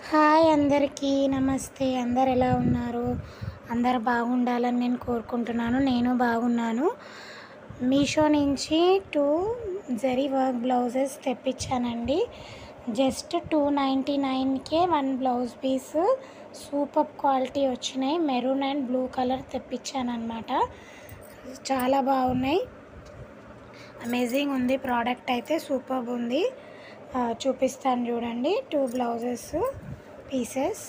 Hi అందరికీ నమస్తే. అందరు ఎలా ఉన్నారు? అందరు బాగుండాలని నేను కోరుకుంటున్నాను. నేను బాగున్నాను. మీషో నుంచి 2 జరీ వర్క్ బ్లౌజెస్ తెప్పించానండి. జస్ట్ 299కే 1 బ్లౌజ్ పీస్ సూపర్ క్వాలిటీ వచ్చినాయి. మెరూన్ అండ్ బ్లూ కలర్ తెప్పించానమాట. చాలా బాగున్నాయి. అమేజింగ్ ఉంది. ప్రోడక్ట్ అయితే సూపర్ ఉంది. చూపిస్తాను చూడండి. 2 బ్లౌజెస్ పీసెస్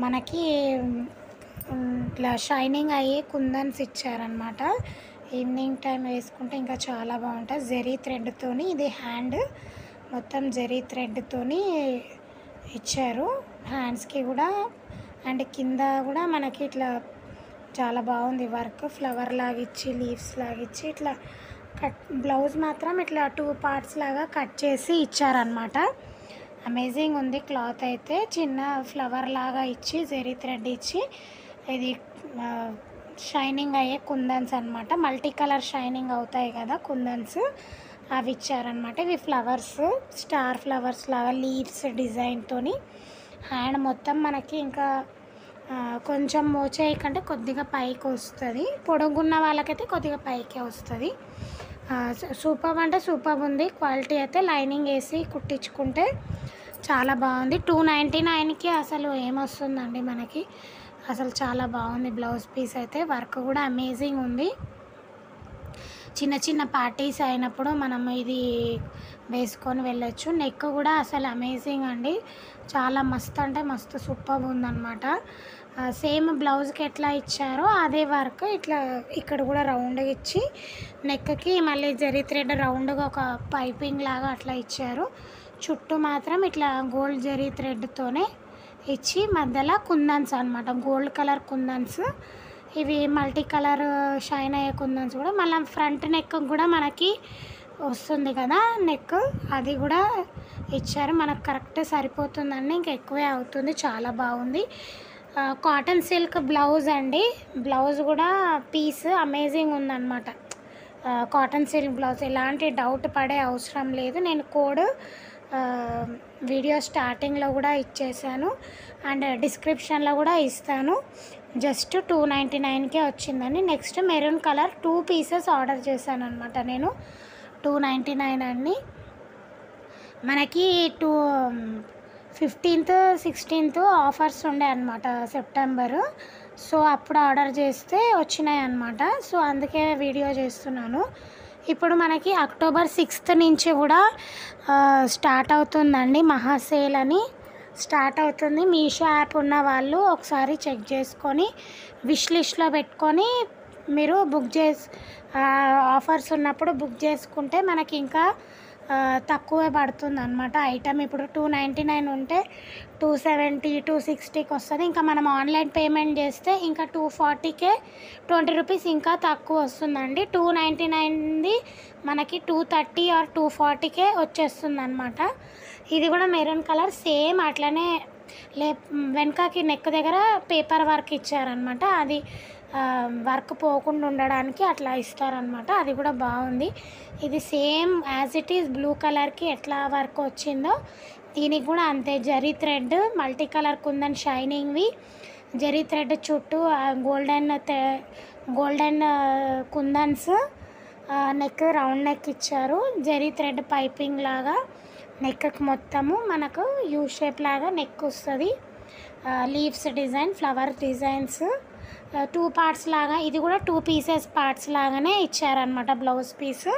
మనకి ఇట్లా షైనింగ్ అయ్యే కుందన్స్ ఇచ్చారనమాట. ఈవినింగ్ టైం వేసుకుంటే ఇంకా చాలా బాగుంటుంది. జరీ థ్రెడ్తోని ఇది హ్యాండ్ మొత్తం జరీ థ్రెడ్తోని ఇచ్చారు. హ్యాండ్స్కి కూడా అండ్ కింద కూడా మనకి ఇట్లా చాలా బాగుంది వర్క్. ఫ్లవర్ లాగా ఇచ్చి లీవ్స్ లాగా ఇచ్చి ఇట్లా కట్ బ్లౌజ్ మాత్రం ఇట్లా 2 పార్ట్స్ లాగా కట్ చేసి ఇచ్చారనమాట. అమేజింగ్ ఉంది. క్లాత్ అయితే చిన్న ఫ్లవర్ లాగా ఇచ్చి జరీ థ్రెడ్ ఇచ్చి ఇది షైనింగ్ అయ్యే కుందన్స్ అనమాట. మల్టీ కలర్ షైనింగ్ అవుతాయి కదా కుందన్స్, అవి ఇచ్చారనమాట. ఇవి ఫ్లవర్స్, స్టార్ ఫ్లవర్స్ లాగా లీవ్స్ డిజైన్తో. హ్యాండ్ మొత్తం మనకి ఇంకా కొంచెం మోచేయి కంటే కొద్దిగా పైకి వస్తుంది. పొడుగున్న వాళ్ళకైతే కొద్దిగా పైకే వస్తుంది. సూపర్ అంటే సూపర్ ఉంది. క్వాలిటీ అయితే లైనింగ్ వేసి కుట్టించుకుంటే చాలా బాగుంది. 299కి అసలు ఏమొస్తుందండి మనకి. అసలు చాలా బాగుంది బ్లౌజ్ పీస్ అయితే. వర్క్ కూడా అమేజింగ్ ఉంది. చిన్న చిన్న పార్టీస్ అయినప్పుడు మనం ఇది వేసుకొని వెళ్ళొచ్చు. నెక్ కూడా అసలు అమేజింగ్ అండి. చాలా మస్తు అంటే మస్తు సూపర్ ఉందన్నమాట. సేమ్ బ్లౌజ్కి ఎట్లా ఇచ్చారో అదే వర్క్ ఇట్లా ఇక్కడ కూడా రౌండ్గా ఇచ్చి నెక్కి మళ్ళీ జరీ థ్రెడ్ రౌండ్గా ఒక పైపింగ్ లాగా అట్లా ఇచ్చారు. చుట్టూ మాత్రం ఇట్లా గోల్డ్ జరీ థ్రెడ్తోనే ఇచ్చి మధ్యలో కుందన్స్ అనమాట. గోల్డ్ కలర్ కుందన్స్. ఇవి మల్టీ కలర్ షైన్ అయ్యే కుందన్స్ కూడా మళ్ళీ ఫ్రంట్ నెక్ కూడా మనకి వస్తుంది కదా నెక్, అది కూడా ఇచ్చారు. మనకు కరెక్ట్ సరిపోతుందండి. ఇంకా ఎక్కువే అవుతుంది. చాలా బాగుంది. కాటన్ సిల్క్ బ్లౌజ్ అండి. బ్లౌజ్ కూడా పీస్ అమేజింగ్ ఉందన్నమాట. కాటన్ సిల్క్ బ్లౌజ్ ఎలాంటి డౌట్ పడే అవసరం లేదు. నేను కోడ్ వీడియో స్టార్టింగ్లో కూడా ఇచ్చేసాను అండ్ డిస్క్రిప్షన్లో కూడా ఇస్తాను. జస్ట్ 299కే వచ్చిందండి. Next maroon colour 2 pieces order చేశాను అనమాట నేను. 299 అండి. మనకి 15th 16th ఆఫర్స్ ఉండే అనమాట సెప్టెంబర్. సో అప్పుడు ఆర్డర్ చేస్తే వచ్చినాయి అనమాట. సో అందుకే వీడియో చేస్తున్నాను. ఇప్పుడు మనకి అక్టోబర్ 6th నుంచి కూడా స్టార్ట్ అవుతుందండి. మహాసేల్ అని స్టార్ట్ అవుతుంది. మీషో యాప్ ఉన్న వాళ్ళు ఒకసారి చెక్ చేసుకొని విష్ లిస్ట్లో పెట్టుకొని మీరు బుక్ చేసి ఆఫర్స్ ఉన్నప్పుడు బుక్ చేసుకుంటే మనకి ఇంకా తక్కువే పడుతుంది అనమాట. ఐటమ్ ఇప్పుడు 299 ఉంటే 270 260కి వస్తుంది. ఇంకా మనం ఆన్లైన్ పేమెంట్ చేస్తే ఇంకా 240కే 20 రూపీస్ ఇంకా తక్కువ వస్తుందండి. 299ది మనకి 230 ఆర్ 240కే వచ్చేస్తుంది అనమాట. ఇది కూడా మెరూన్ కలర్ సేమ్ అట్లనే వెనకకి నెక్ దగ్గర పేపర్ వర్క్ ఇచ్చారనమాట. అది వర్క్ పోకుండా ఉండడానికి అట్లా ఇస్తారనమాట. అది కూడా బాగుంది. ఇది same as it is blue కలర్కి ఎట్లా వర్క్ వచ్చిందో దీనికి కూడా అంతే. Zari thread multi colour kundan షైనింగ్వి జరీ థ్రెడ్ చుట్టూ golden kundans. Neck round neck ఇచ్చారు. జరీ థ్రెడ్ పైపింగ్ లాగా నెక్కి మొత్తము మనకు యూ షేప్ లాగా నెక్ వస్తుంది. Leaves design flower designs 2 parts లాగా. ఇది కూడా 2 పీసెస్ పార్ట్స్ లాగానే ఇచ్చారనమాట blouse piece.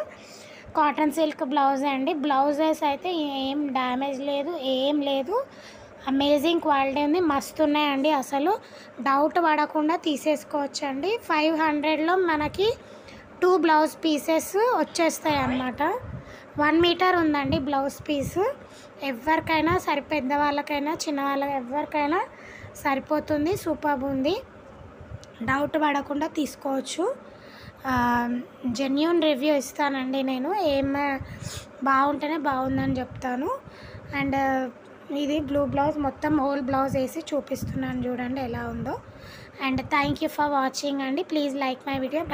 Cotton silk blouse అండి. బ్లౌజెస్ అయితే ఏం డ్యామేజ్ లేదు, ఏం లేదు. అమేజింగ్ క్వాలిటీ ఉంది. మస్తు ఉన్నాయండి. అసలు డౌట్ పడకుండా తీసేసుకోవచ్చండి. 500లో మనకి 2 బ్లౌజ్ పీసెస్ వచ్చేస్తాయి అన్నమాట. 1 మీటర్ ఉందండి బ్లౌజ్ పీస్. ఎవరికైనా పెద్దవాళ్ళకైనా చిన్నవాళ్ళకి ఎవరికైనా సరిపోతుంది. సూపర్ ఉంది. డౌట్ పడకుండా తీసుకోవచ్చు. జెన్యూన్ రివ్యూ ఇస్తానండి నేను. బాగుంటేనే బాగుందని చెప్తాను. అండ్ ఇది బ్లూ బ్లౌజ్ మొత్తం హోల్ బ్లౌజ్ వేసి చూపిస్తున్నాను చూడండి ఎలా ఉందో. And thank you for watching అండి. Please like my video.